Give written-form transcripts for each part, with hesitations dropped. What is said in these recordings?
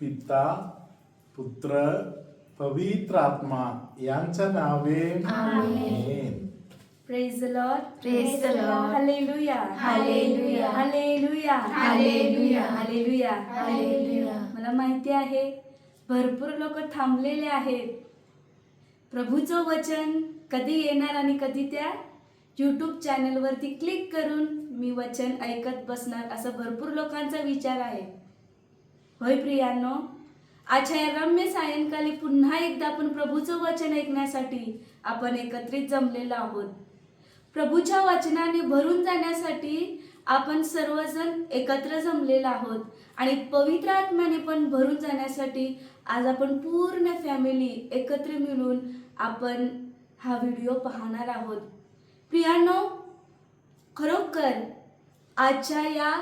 पिता पुत्र पवित्र आत्मा यांच्या नावे आमेन. Praise the Lord. Praise the Lord. Hallelujah. Hallelujah. Hallelujah. Hallelujah. Hallelujah. Hallelujah. मला माहिती आहे भरपूर लोक थांबलेले आहेत. प्रभूचं वचन कधी येणार आणि कधी त्या YouTube चॅनलवरती क्लिक करून मी वचन ऐकत बसणार असं भरपूर लोकांचा विचार आहे. होय प्रियांनो, आजच्या या रम्य सायंकाळी पुन्हा एकदा आपण प्रभूचं वचन ऐकण्यासाठी आपण एकत्रित जमलेलो आहोत. प्रभूच्या वचनाने भरून जाण्यासाठी आपण सर्वजण एकत्र जमलेलो आहोत आणि पवित्र आत्म्याने पण भरून जाण्यासाठी आज आपण पूर्ण फॅमिली एकत्र मिळून आपण हा व्हिडिओ पाहणार आहोत. प्रियांनो, खरोखर आजच्या या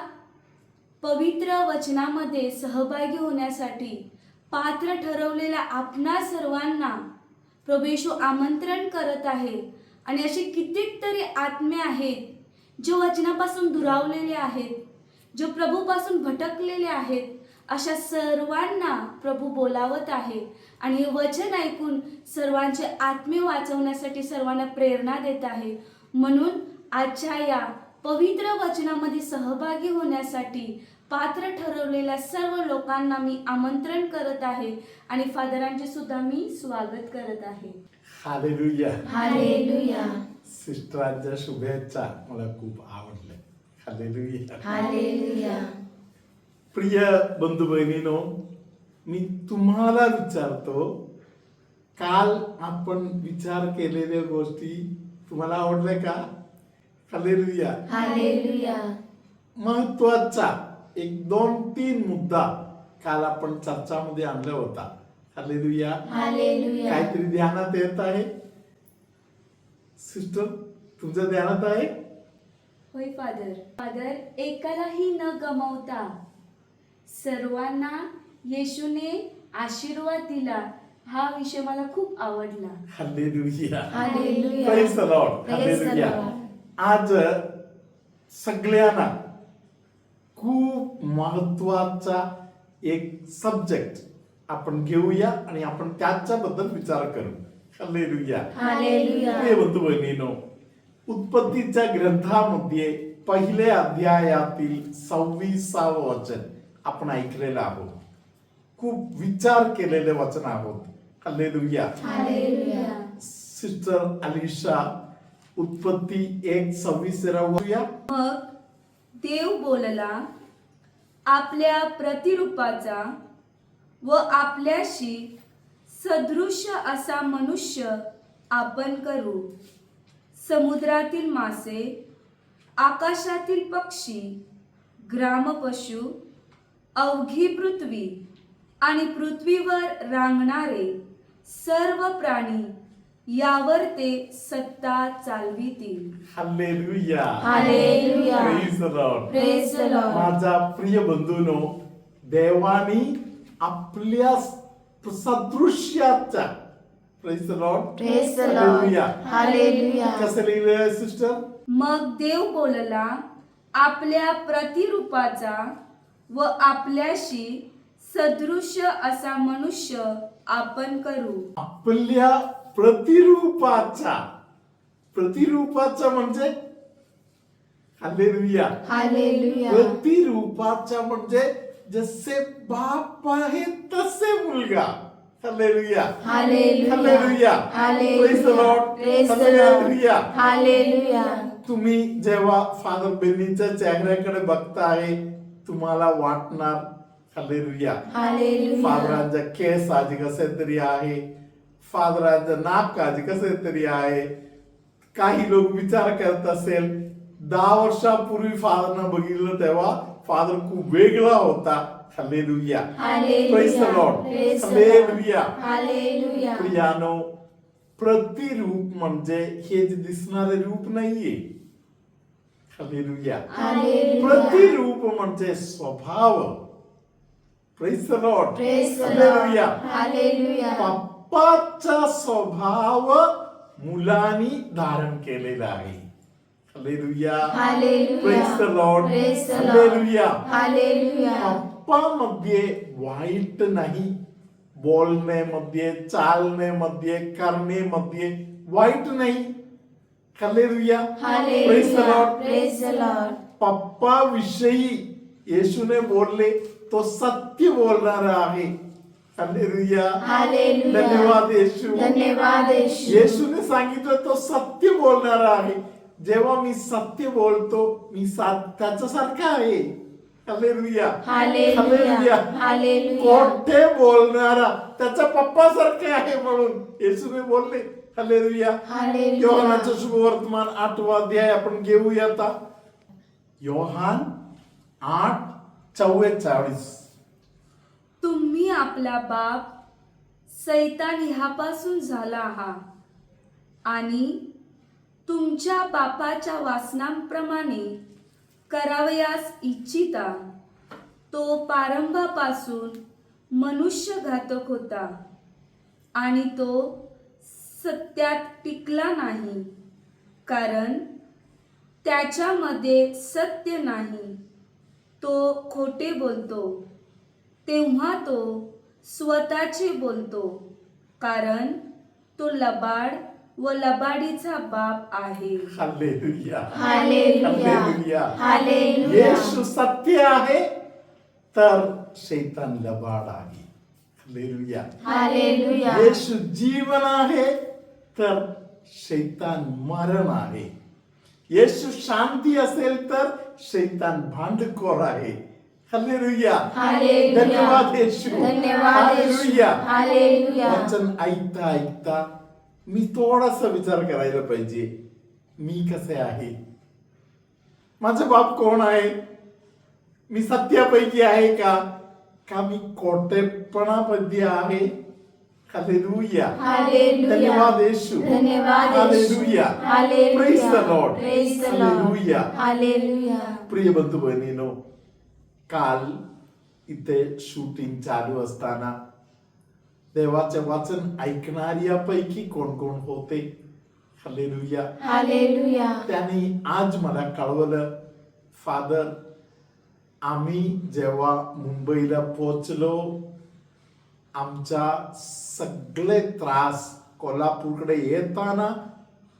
पवित्र वचनामध्ये सहभागी होण्यासाठी पात्र ठरवलेल्या आपणा सर्वांना प्रभू येशू आमंत्रण करत आहे. आणि असे कितीतरी आत्मे आहेत जे वचनापासून दुरावलेले आहेत, जे प्रभूपासून भटकलेले आहेत. अशा सर्वांना प्रभू बोलावत आहे आणि हे वचन ऐकून सर्वांचे आत्मे वाचवण्यासाठी सर्वांना प्रेरणा देत आहे. म्हणून आजच्या या पवित्र वचनामध्ये सहभागी होण्यासाठी पात्र ठरवलेल्या सर्व लोकांना मी आमंत्रण करत आहे आणि फादरांचे सुद्धा मी स्वागत करत आहे. हालेलुया. हालेलुया. सिस्टरांच्या शुभेच्छा मला खूप आवडल्या. हालेलुया. हालेलुया. प्रिय बंधू बहिणीनो, मी तुम्हाला विचारतो, काल आपण विचार केलेल्या गोष्टी तुम्हाला आवडल्या का? हालेलुया. हालेलुया. महत्वाचा 1, 2, 3 मुद्दा काल आपण चर्चामध्ये आणला होता. हालेलुया. हालेलुया. काहीतरी ध्यानात येत आहे सिस्टर? तुमच्या ध्यानात आहे? होय फादर, एकालाही न गमावता सर्वांना येशूने आशीर्वाद दिला. हा विषय मला खूप आवडला. Hallelujah. Hallelujah. Praise the lord. Praise the hallelujah. Lord. आज सगळ्यांना खूप महत्वाचा एक सब्जेक्ट आपण घेऊया आणि आपण त्याच्याबद्दल विचार करू. हालेलुया. हालेलुया. प्रिय बंधू बहिणीनो, उत्पत्तीच्या ग्रंथामध्ये पहिल्या अध्यायातील 26 वचन आपण ऐकलेलं आहोत. खूप विचार केलेले वचन आहोत. हालेलुया. हालेलुया. सिस्टर अलिशा, उत्पत्ती 1:26 राहूया. मग देव बोलला, आपल्या प्रतिरूपाचा व आपल्याशी सदृश्य असा मनुष्य आपण करू. समुद्रातील मासे, आकाशातील पक्षी, ग्रामपशु, अवघी पृथ्वी आणि पृथ्वीवर रांगणारे सर्व प्राणी यावर ते सत्ता चालवितील. Hallelujah. Hallelujah. Praise the lord. Praise the Lord. माझा प्रिय बंधूनो, देवानी आपल्या सदृश्याचा, praise the lord, Praise the Lord. Hallelujah. Hallelujah. कसं लिहिलंय सिस्टर? मग देव बोलला, आपल्या प्रतिरूपाचा व आपल्याशी सदृश्य असा मनुष्य आपण करू. आपल्या प्रतिरूपाचा. प्रतिरूपाचा म्हणजे हालेलुया. हालेलुया. प्रतिरूपाचा म्हणजे जसे बाप आहे तसे मुलगा. Hallelujah. Hallelujah. Hallelujah. Praise the Lord. Praise the Lord. Hallelujah. Hallelujah. तुम्ही जेव्हा फादर बेनीच्या चेहऱ्याकडे बघताय तुम्हाला वाटणार हालेलुया. हालेलुया. फादरांचा केस आजी कसे तरी आहे, फादरांचं नाक आजी कसे तरी आहे. काही लोक विचार करत असेल 10 वर्षापूर्वी फादरनं बघितलं तेव्हा फादर खूप वेगळा होता. Hallelujah. Praise the Lord. Praise the Lord. Hallelujah. Hallelujah. प्रियानो, प्रतिरूप म्हणजे हे जे दिसणारे रूप नाहीये. हालेलुया. हालेलुया. प्रतिरूप म्हणजे स्वभाव. Praise the lord. Praise the hallelujah. Lord. Hallelujah. बाप्पाचा स्वभाव मुलांनी धारण केलेला आहे. Hallelujah. Hallelujah. Praise the Lord. Praise the Lord. Hallelujah. Hallelujah. पप्पामध्ये वाईट नाही, बोलण्यामध्ये, चालण्यामध्ये, करण्यामध्ये वाईट नाही. Hallelujah. Praise the Lord. Praise the Lord. पप्पा विषयी येशूने बोलले तो सत्य बोलणारा आहे. हालेलुया. हालेलुया. धन्यवाद येशू. धन्यवाद येशू. येशूने सांगितलं तो सत्य बोलणारा आहे. जेव्हा मी सत्य बोलतो मी त्याच्यासारखा आहे. हालेलुया. हालेलुया. हालेलुया. खोटे बोलणारा त्याचा पप्पा सारखे आहे म्हणून येशूने बोलले. हालेलुया. हालेलुया. योहानाचं शुभवर्तमान 8वा अध्याय आपण घेऊया आता. योहान 8:44. तुम्ही आपला बाप सैतान ह्यापासून झाला आहात आणि तुमच्या बापाच्या वासनांप्रमाणे करावयास इच्छिता. तो प्रारंभापासून मनुष्यघातक होता आणि तो सत्यात टिकला नाही, कारण त्याच्यामध्ये सत्य नाही. तो खोटे बोलतो तेव्हा तो स्वतःचे बोलतो, कारण तो लबाड व लबाडीचा बाप आहे. हालेलुया. हालेलुया. हालेलुया. हालेलुया. येशू सत्य आहे तर शैतान लबाड आहे. हालेलुया. हालेलुया. येशू जीवन आहे तर शैतान मरण आहे. येशू शांती असेल तर शैतान भांडखोर आहे. हालेलुया. हालेलुया. धन्यवाद येशू. धन्यवाद येशू. हालेलुया. हालेलुया. वचन ऐकता ऐकता मी थोडासा विचार करायला पाहिजे, मी कसे आहे, माझा बाप कोण आहे, मी सत्यापैकी आहे का मी खोटेपणामध्ये आहे. हालेलुया. हालेलुया. धन्यवाद येशू. धन्यवाद Yeshu. Hallelujah. Hallelujah. Praise the Lord. Praise the Lord. Hallelujah. Hallelujah. प्रिय बंधू बहिणीनो, काल इथे शूटिंग चालू असताना देवाचे वचन ऐकणाऱ्यापैकी कोण कोण होते. हालेलुया. हालेलुया. त्यांनी आज मला कळवलं, फादर आम्ही जेव्हा मुंबईला पोहोचलो आमचा सगळे त्रास कोल्हापूरकडे येताना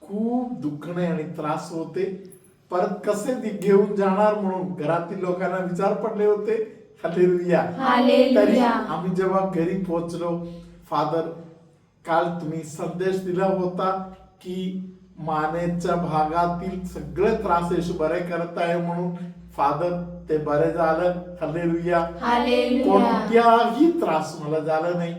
खूप दुखणे आणि त्रास होते. परत कसे घेऊन जाणार म्हणून घरातील लोकांना विचार पडले होते. हालेलुया. हालेलुया. तरी आम्ही जेव्हा घरी पोहोचलो, फादर काल तुम्ही संदेश दिला होता की मानेच्या भागातील सगळे त्रास येशू बरे करत आहे म्हणून. फादर ते बरे झालं. हालेलुया. हालेलुया. कोणत्याही त्रास मला झाला नाही.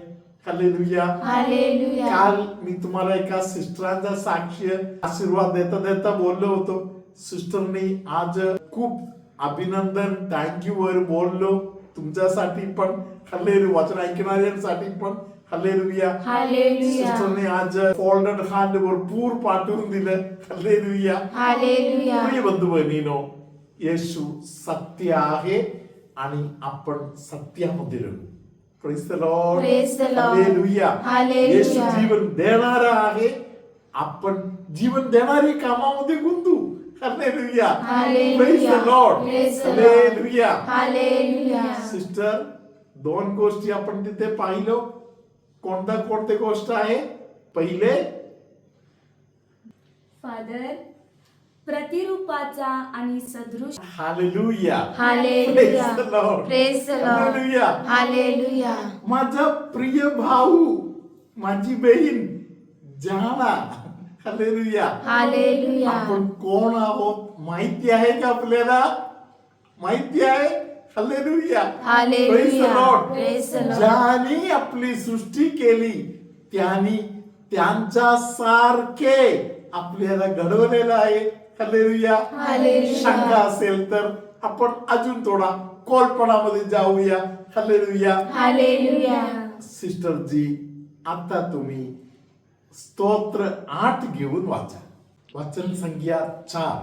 हालेलुया. हालेलुया. काल मी तुम्हाला एका सिस्टरांचा साक्ष आशीर्वाद देता देता बोललो होतो. सिस्टरनी आज खूप अभिनंदन थँक्यू वर बोललो तुमच्यासाठी पण. हालेलुया. वचन ऐकणाऱ्यांसाठी पण. हालेलुया. हालेलुया. सिस्टरने आज फोल्डेड हार्ट भरपूर पाठवून दिलं. हालेलुया. हालेलुया. प्रिय बंधू बहिणीनो, येशू सत्य आहे आणि आपण सत्यामध्ये राहू. Praise the Lord. Praise the Lord. Hallelujah. Hallelujah. Yeshu जीवन देणारा आहे. आपण जीवन देणारी कामामध्ये गुंतू. Hallelujah. Hallelujah. Praise the Lord. Praise the Lord. Hallelujah. Hallelujah. Sister, 2 गोष्टी आपण तिथे पाहिलो. कोणते गोष्ट आहे? पहिले फादर प्रतिरूपाचा आणि सदृश. Hallelujah. Hallelujah. Praise the Lord. Praise the Lord. Hallelujah. Hallelujah. माझा प्रिय भाऊ, माझी बहीण जाना. हालेलुया. हालेलुया. आपण कोण आहोत माहिती आहे का आपल्याला? माहिती आहे. Hallelujah. Hallelujah. Praise the Lord. Praise the Lord. ज्यांनी आपली सृष्टी केली त्यांनी त्यांच्या सारखे आपल्याला घडवलेलं आहे. हालेलुया. हालेलुया. शंका असेल तर आपण अजून थोडा कल्पनामध्ये जाऊया. हालेलुया. हालेलुया. सिस्टर जी, आता तुम्ही स्तोत्र 8 घेऊन वाचा. वचन संख्या 4.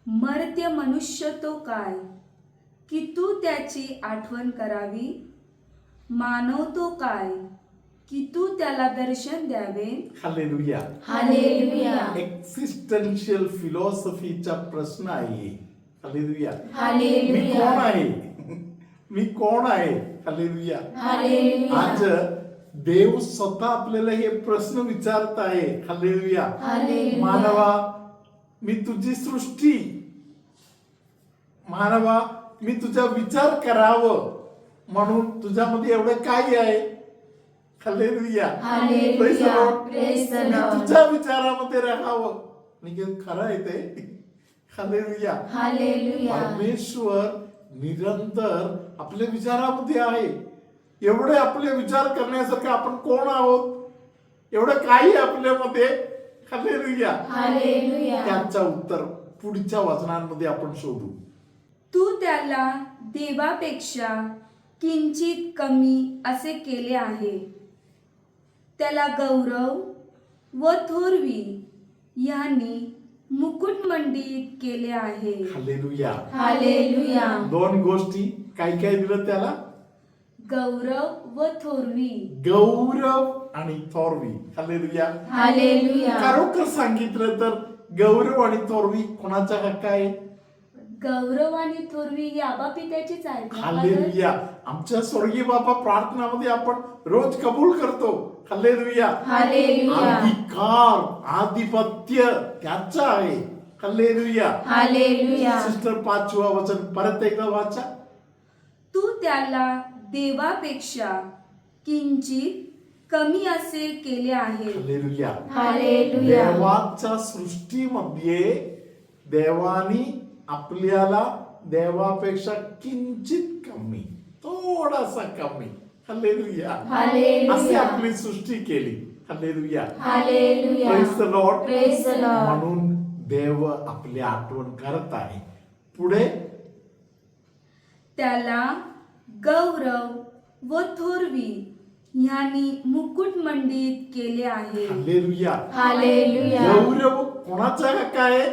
मर्त्य मनुष्य तो काय की तू त्याची आठवण करावी, मानव तो काय की तू त्याला दर्शन द्यावे. हालेलुया. हालेलुया. एक्झिस्टन्शियल फिलॉसॉफीचा प्रश्न आहे. हालेलुया. मी हालेलुया. कोण आहे? मी कोण आहे. हालेलुया. हालेलुया. आज देव स्वतः आपल्याला हे प्रश्न विचारत आहे. हालेलुया. हालेलुया. मानवा, मी तुझी सृष्टी, मानवा मी तुझा विचार करावं म्हणून तुझ्यामध्ये एवढं काय आहे. Hallelujah. Hallelujah. Praise the Lord. Praise the me Lord. तुझ्या विचारामध्ये राहावं. म्हणजे खरं आहे ते. हालेलुया. हालेलुया. परमेश्वर निरंतर आपल्या विचारामध्ये आहे. एवढे आपले विचार करण्यासारखे आपण कोण आहोत, एवढं काही आपल्यामध्ये. हालेलुया. हालेलुया. त्याचं उत्तर पुढच्या वचनांमध्ये आपण शोधू. तू त्याला देवापेक्षा किंचित कमी असे केले आहे. त्याला गौरव व थोरवी ह्यांनी मुकुटमंडित केले आहे. हालेलुया. हालेलुया. दोन गोष्टी काय काय दिलं त्याला, गौरव व थोरवी. गौरव आणि थोरवी. हालेलुया. हालेलुया. खरोखर सांगितलं तर गौरव आणि थोरवी कोणाचा हक्क आहे. गौरव आणि थोरवी ही आबा पित्याचीच आहेत ना, Father? हालेलुया. आमच्या स्वर्गीय बाबा प्रार्थनामध्ये आपण रोज कबूल करतो. हालेलुया. हालेलुया. अधिकार, आधिपत्य त्याचा आहे. हालेलुया. हालेलुया. सिस्टर 5वा वचन परत एकदा वाचा. तू त्याला देवापेक्षा किंचित कमी असे केले आहे. हालेलुया. हालेलुया. देवाच्या सृष्टीमध्ये देवानी आपल्याला देवापेक्षा किंचित कमी, थोडासा कमी. हालेलुया. हालेलुया. अशी आपली सृष्टी केली. Hallelujah. Hallelujah. Praise the Lord. Praise the Lord. म्हणून देव आपली आठवण करत आहे. पुढे त्याला गौरव व थोरवी ह्यांनी मुकुटमंडित केले आहे. हालेलुया. हालेलुया. गौरव कोणाचा हक्क आहे.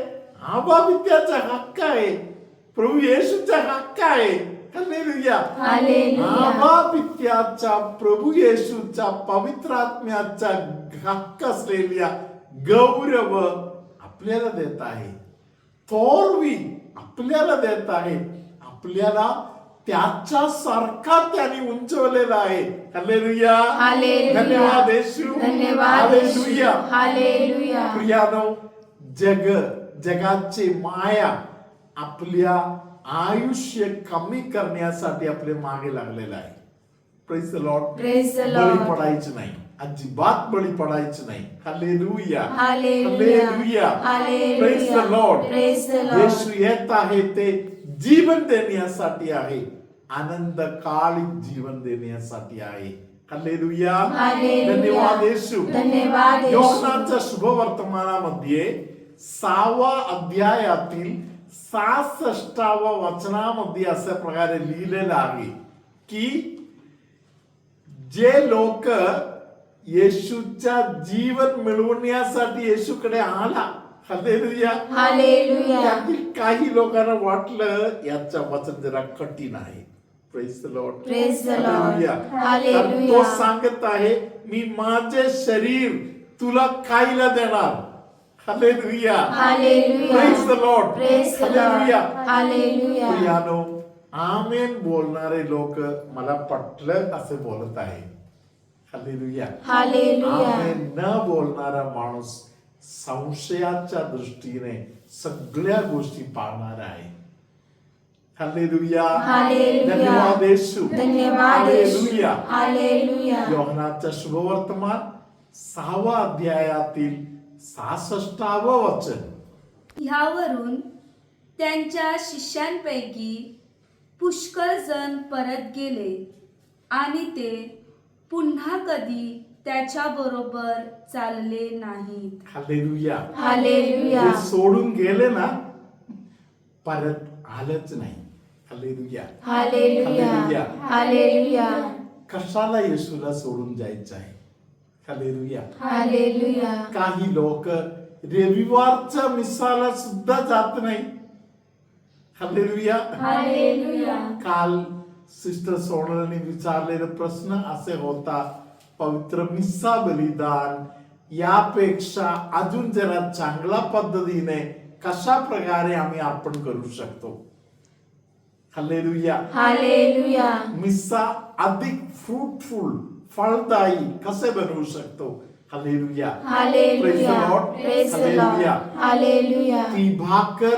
आबा विद्याचा हक्क आहे. प्रभू येशूचा हक्क आहे. हालेलुया. हालेलुया. आबा पित्याचा, प्रभू येशूचा, पवित्र आत्म्याचा हक्क असलेल्या गौरव आपल्याला देत आहे. थोरवी आपल्याला देत आहे. आपल्याला त्याच्या सारखा त्याने उंचवलेला आहे. हालेलुया. हालेलुया. धन्यवाद येशू. धन्यवाद येशू. हालेलुया. हालेलुया. प्रियानो, जगाची माया आपल्या आयुष्य कमी करण्यासाठी आपल्या मागे लागलेला आहे. Praise the lord. Praise the बळी Lord. पडायचं नाही, अजिबात बळी पडायचं नाही. Hallelujah. Hallelujah. Hallelujah. Hallelujah. Praise the Lord. Praise the Lord. येशू येत आहे ते जीवन देण्यासाठी आहे, आनंद काळी जीवन देण्यासाठी आहे. हालेलुया. हालेलुया. धन्यवाद येशू. धन्यवाद येशू. योहानाच्या शुभवर्तमानामध्ये 6व्या अध्यायातील 66व्या वचनामध्ये अशा प्रकारे लिहिलेलं आहे की जे लोक येशूच्या जीवन मिळवण्यासाठी येशूकडे आला. हालेलुया. हालेलुया. त्यातील काही लोकांना वाटलं याचं वचन जरा कठीण आहे. Praise the Lord. Praise the Lord. Hallelujah. Hallelujah. कारण तो सांगत आहे मी माझे शरीर तुला खायला देणार. Hallelujah. Hallelujah. Praise the Lord. Praise the Lord. Hallelujah. Hallelujah. प्रियानो, आमेन बोलणारे लोक मला पटलं असे बोलत आहे. हालेलुया. हालेलुया. आमेन न बोलणारा माणूस संशयाच्या दृष्टीने सगळ्या गोष्टी पाहणार आहे. हालेलुया. हालेलुया. धन्यवाद येशू. धन्यवाद येशू. हालेलुया. हालेलुया. योहानाचा शुभवर्तमान 6व्या अध्यायातील 66वं वचन. ह्यावरून त्यांच्या शिष्यांपैकी पुष्कळ जण परत गेले आणि ते पुन्हा कधी त्याच्या बरोबर चालले नाहीत. हालेलुया. हालेलुया. जे सोडून गेले ना परत आलंच नाही. हालेलुया. हालेलुया. हालेलुया. हालेलुया. कशाला येशूला सोडून जायचं आहे. हालेलुया. हालेलुया. काही लोक रविवारच्या मिसाला सुद्धा जात नाही. हालेलुया. हालेलुया. काल सिस्टर सोनलने विचारलेला प्रश्न असे होता, पवित्र मिसा बलिदान यापेक्षा अजून जरा चांगल्या पद्धतीने कशा प्रकारे आम्ही अर्पण करू शकतो. हालेलुया. हालेलुया. मिस्सा अधिक फ्रूटफुल, फळदायी कसे बनवू शकतो? Hallelujah. Praise the hallelujah. Lord. Praise the Lord. Hallelujah. Hallelujah. ती भाकर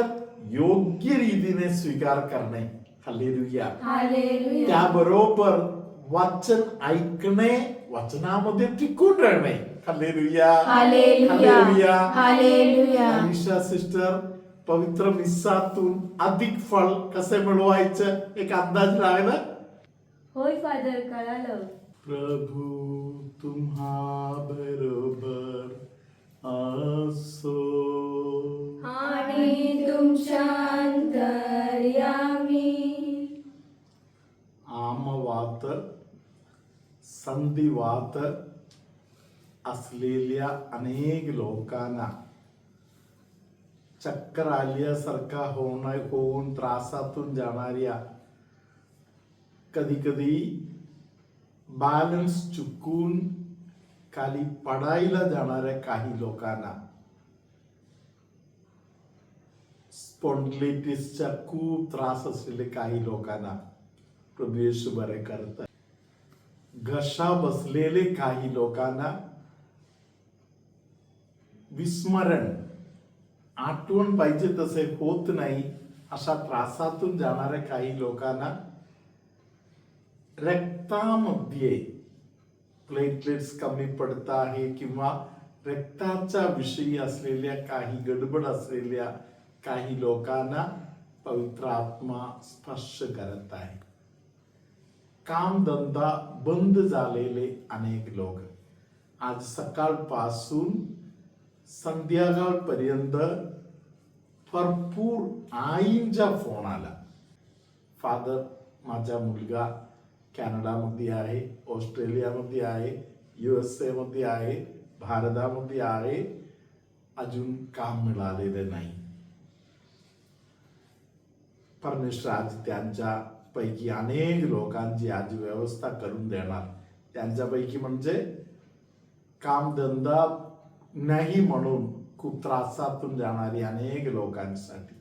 योग्य रीतीने स्वीकार करणे. हालेलुया. हालेलुया. त्याबरोबर वचन ऐकणे, वचनामध्ये टिकून राहणे. Hallelujah. Hallelujah. Hallelujah. Hallelujah. Anisha sister, पवित्र मिस्सातून अधिक फळ कसे मिळवायचं एक अंदाज लागला? होय फादर, कळालं. प्रभु तुम्हा बरोबर असो आणि तुमच्या अंतर्यामी. आमवात, संधिवात असलेल्या अनेक लोकांना, चक्कर आल्यासारखा होऊन त्रासातून जाणाऱ्या, कधी कधी बॅलन्स चुकून खाली पडायला जाणाऱ्या काही लोकांना, स्पॉन्डिलिटिसचा खूप त्रास असलेले काही लोकांना प्रभू येशू बरे करतात. घसा बसलेले काही लोकांना, विस्मरण, आठवण पाहिजे तसे होत नाही अशा त्रासातून जाणाऱ्या काही लोकांना, रक्तामध्ये प्लेटलेट्स कमी पडत आहे किंवा रक्ताच्या विषयी असलेल्या काही गडबड असलेल्या काही लोकांना पवित्र आत्मा स्पर्श करत आहे. कामधंदा बंद झालेले अनेक लोक, आज सकाळपासून संध्याकाळपर्यंत भरपूर आईंचा फोन आला. फादर, माझा मुलगा कॅनडामध्ये आहे, ऑस्ट्रेलियामध्ये आहे, USA मध्ये आहे, भारतामध्ये आहे, अजून काम मिळालेलं नाही. परमेश्वर आज त्यांच्या पैकी अनेक लोकांची आज व्यवस्था करून देणार. त्यांच्यापैकी म्हणजे कामधंदा नाही म्हणून खूप त्रासातून जाणारी अनेक लोकांसाठी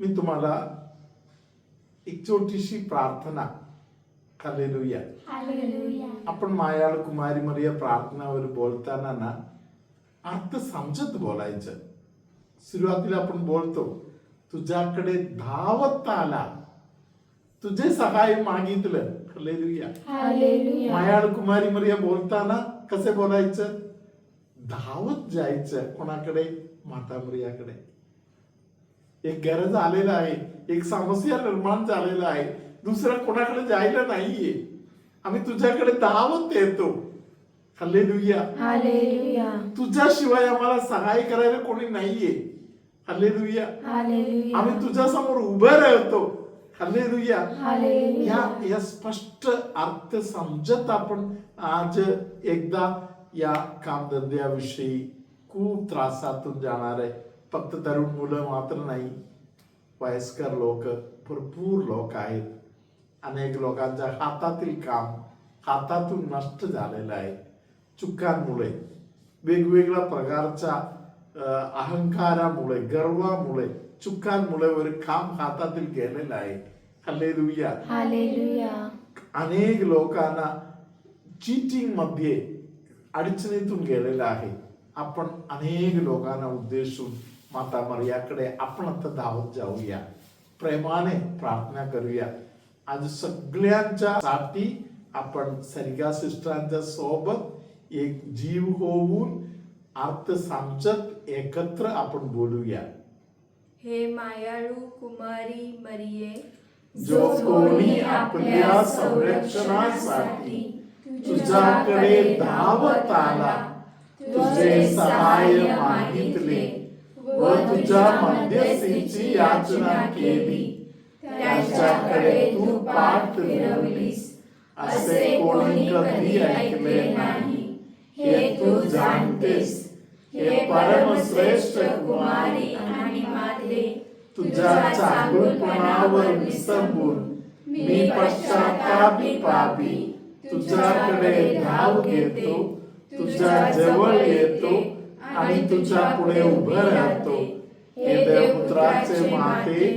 मी तुम्हाला एक छोटीशी प्रार्थना. हालेलुया. हालेलुया. आपण मायाळ कुमारी मरिया प्रार्थनावर बोलताना ना अर्थ समजत बोलायचं. सुरुवातीला आपण बोलतो, तुझ्याकडे धावत आला, तुझे सहाय मागितलं. हालेलुया. हालेलुया. मायाळ कुमारी मरिया बोलताना कसे बोलायचं? धावत जायचं. कोणाकडे? माता मरियाकडे. एक गरज आलेला आहे, एक समस्या निर्माण झालेला आहे, दुसरं कोणाकडे जायला नाहीये, आम्ही तुझ्याकडे धावत येतो. हालेलुया. हालेलुया. तुझ्याशिवाय आम्हाला सहाय करायला कोणी नाहीये. हालेलुया. हालेलुया. आम्ही तुझ्या समोर उभे राहतो. हालेलुया. हालेलुया. या स्पष्ट अर्थ समजत आपण आज एकदा या कामधंद्याविषयी खूप त्रासातून जाणारे फक्त तरुण मुलं मात्र नाही, वयस्कर लोक, भरपूर लोक आहेत. अनेक लोकांच्या हातातील काम हातातून नष्ट झालेलं आहे चुकांमुळे, वेगवेगळ्या प्रकारच्या अहंकारामुळे, गर्वामुळे, चुकांमुळे वगैरे काम हातातील गेलेलं आहे. हालेलुया. हालेलुया. अनेक लोकांना चीटिंग मध्ये अडचणीतून गेलेलं आहे. आपण अनेक लोकांना उद्देशून माता मरियाकडे आपण आता धावत जाऊया, प्रेमाने प्रार्थना करूया. आज सगळ्यांच्या साठी आपण सरिगा सिस्टरांच्या सोबत एक जीव होऊन अर्थ समजत एकत्र आपण बोलूया. हे मायाळू कुमारी मरिये, जो कोणी आपल्या संरक्षणासाठी तुझ्याकडे धावत आला, तुझे सहाय मागितले व तुझ्या मध्यस्थीची याचना केली, त्याच्याकडे तू पाठ फिरवलीस, असे कोणी कधी ऐकले नाही. हे तू जाणतेस. हे परमश्रेष्ठ कुमारी आणि माते, तुझ्या चांगुलपणावर विसंबून मी पश्चातापी पापी तुझ्याकडे धाव घेतो, तुझ्या जवळ येतो आणि तुझ्या पुढे उभं राहतो. हे देवपुत्राचे माते,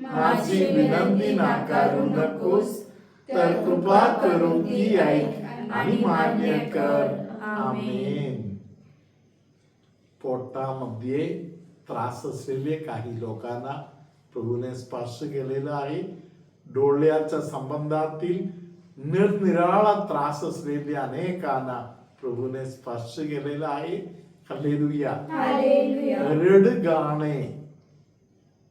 माझी विनंती नाकारू नकोस, तर कृपा करून ती ऐक आणि मान्य कर. आमेन. पोटामध्ये त्रास असलेले काही लोकांना प्रभूने स्पर्श केलेला आहे. डोळ्याच्या संबंधातील निरनिराळा त्रास असलेल्या अनेकांना प्रभूने स्पर्श केलेला आहे. हालेलुया. हालेलुया. रडगाणे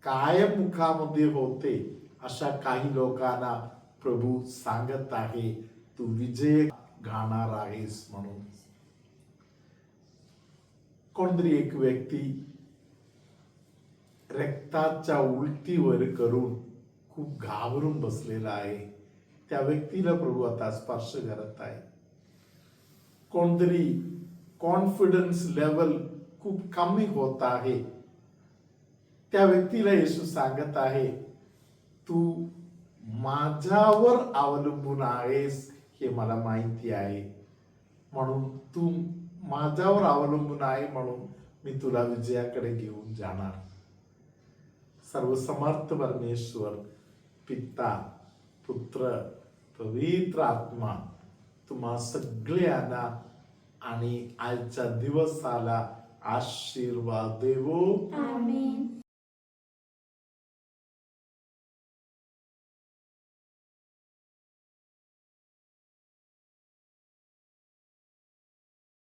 कायम मुखामध्ये होते अशा काही लोकांना प्रभू सांगत आहे, तू विजय गाणार आहेस म्हणून. कोणतरी एक व्यक्ती रक्ताच्या उलटीवर करून खूप घाबरून बसलेला आहे. त्या व्यक्तीला प्रभू आता स्पर्श करत आहे. कोणतरी कॉन्फिडन्स लेवल खूप कमी होत आहे. त्या व्यक्तीला येशू सांगत आहे, तू माझ्यावर अवलंबून आहेस हे मला माहिती आहे, म्हणून तू माझ्यावर अवलंबून आहे म्हणून मी तुला विजयाकडे घेऊन जाणार. सर्वसमर्थ परमेश्वर पिता पुत्र पवित्र आत्मा तुम्हा सगळ्यांना आणि आजच्या दिवसाला आशीर्वाद देवो. आमेन.